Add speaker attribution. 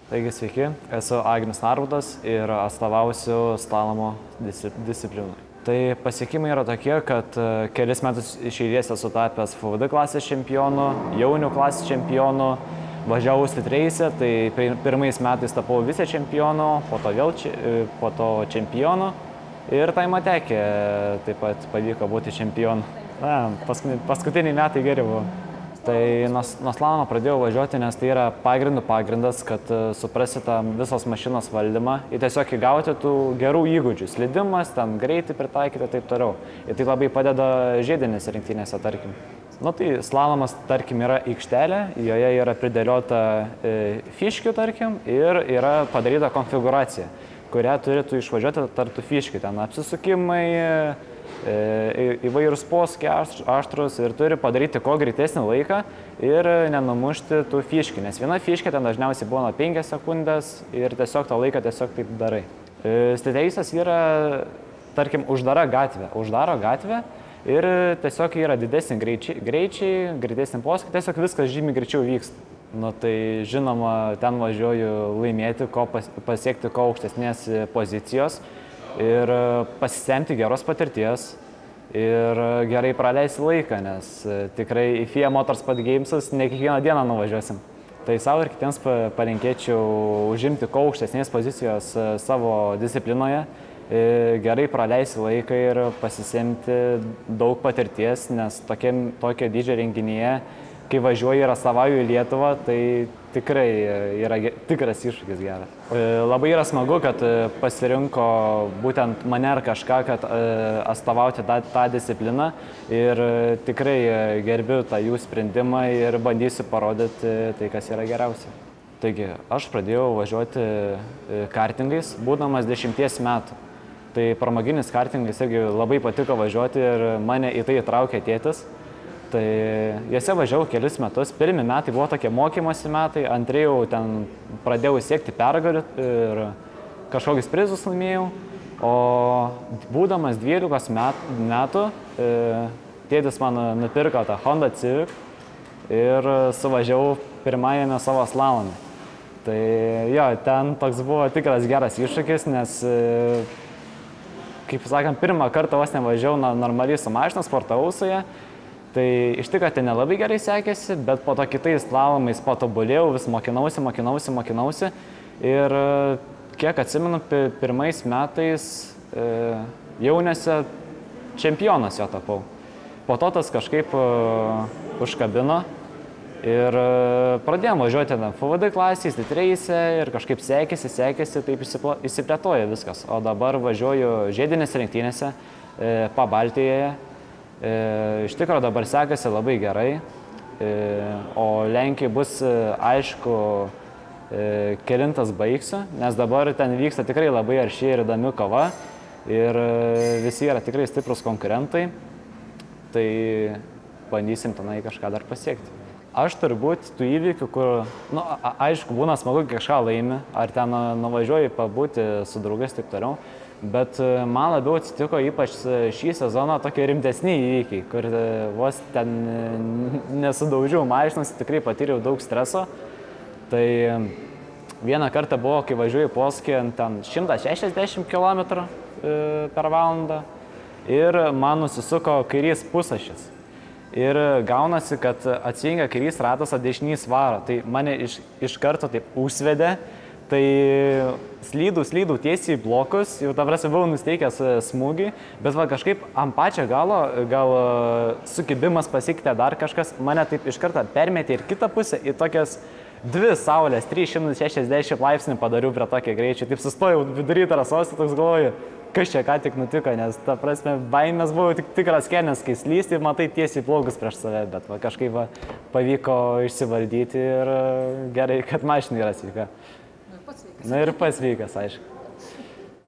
Speaker 1: Taigi sveiki, esu Agnius Narbutas ir atstovausiu slalomo discipliną. Tai pasiekimai yra tokie, kad kelis metus iš eilės esu tapęs FVD klasės čempionu, jaunių klasės čempionu, važiavau streitreise, tai pirmais metais tapau vicečempionu, po to čempionu ir Time-Attack'e taip pat pavyko būti čempionu. Paskutiniai metai geri buvo. Tai nuo slalomo pradėjau važiuoti, nes tai yra pagrindas, kad suprasite visos mašinos valdymą ir tiesiog įgauti tų gerų įgūdžių. Slidimas, ten greitį pritaikyti ir taip toliau. Ir tai labai padeda žiedinėse lenktynėse, tarkim. Tai slalomas, tarkim, yra aikštelė, joje yra pridėliota fiškių, tarkim, ir yra padaryta konfigūracija, kurią turėtų išvažiuoti tarp tų fiškių. Ten apsisukimai, įvairūs posūkiai aštrus ir turi padaryti kuo greitesnį laiką ir nenumušti tų fiškių, nes viena fiškė ten dažniausiai būna 5 sekundės ir tiesiog tą laiką tiesiog taip darai. Streitreisas yra, tarkim, uždaro gatvė ir tiesiog yra didesni greičiai, greitesni posūkiai, tiesiog viskas žymiai greičiau vyksta. Tai žinoma, ten važiuoju laimėti, pasiekti kuo aukštesnės pozicijos ir pasisemti geros patirties ir gerai praleisti laiką, nes tikrai į FIA Motorsport Games'us ne kiekvieną dieną nuvažiuosim. Tai savo ir kitiems palinkėčiau užimti kuo aukštesnės pozicijos savo disciplinoje, gerai praleisti laiką ir pasisemti daug patirties, nes tokio dydžio renginyje, kai važiuoji ir atstovauju į Lietuvą, tai tikrai yra tikras iššūkis geras. Labai yra smagu, kad pasirinko būtent mane ar kažką, kad atstovauti tą discipliną ir tikrai gerbiu tą jų sprendimą ir bandysiu parodyti tai, kas yra geriausia. Taigi, aš pradėjau važiuoti kartingais, būdamas 10 metų. Tai pramoginis kartingais irgi labai patiko važiuoti ir mane į tai įtraukė tėtis. Tai juose važiavau kelis metus. Pirmi metai buvo tokie mokymosi metai, antri jau ten pradėjau siekti pergalių ir kažkokius prizus laimėjau. O būdamas 12 metų, tėtis man nupirko tą Honda Civic ir suvažiavau pirmajame savo slalome. Tai jo, ten toks buvo tikras geras iššūkis, nes, kaip sakant, pirmą kartą vos nevažiavau normaliai su mašina, sportavau su ja. Tai iš tikrųjų tai nelabai gerai sekėsi, bet po to kitais slalomais patobulėjau, vis mokinausi. Ir kiek atsimenu, pirmais metais jauniuose čempionas jo tapau. Po to tas kažkaip užkabino ir pradėjom važiuoti FVD klasėje, streitreise ir kažkaip sekėsi, taip įsiplėtoja viskas. O dabar važiuoju žiedinėse lenktynėse, Pabaltijoje. Iš tikrųjų dabar sekasi labai gerai, o Lenkijai bus aišku kelintas baigsiu, nes dabar ten vyksta tikrai labai arši ir įdomi kova ir visi yra tikrai stiprus konkurentai, tai bandysim tenai kažką dar pasiekti. Aš turbūt tų įvykių, kur, aišku, būna smagu kažką laimi, ar ten nuvažiuoji pabūti su draugais taip toliau. Bet man labiau atsitiko ypač šį sezoną tokie rimtesni įvykiai, kur vos ten nesudaužiau mašinos, tikrai patyriau daug streso. Tai vieną kartą buvo, kai važiuoju posūkį ant 160 km per valandą ir man nusisuko kairys pusašis. Ir gaunasi, kad atsijungia kairys ratas, o dešinys varo. Tai mane iš karto taip užsvedė. Tai slydau tiesiai į blokus, jau ta prasme buvau nusteikęs smūgį, bet kažkaip ant pačio galo, gal sukibimas pasikeitė dar kažkas, mane taip iš karto permetė ir kitą pusę į tokias dvi saulės, 360 laipsnių padariau prie tokio greičio. Taip sustojau vidury trasos ir toks galvoju, kas čia ką tik nutiko, nes ta prasme baimės buvo tikras kelnes, kai slysti ir matai tiesiai blogus prieš save, bet kažkaip pavyko išsivaldyti ir gerai, kad mašina yra sveika. Ir pats sveikas, aišku.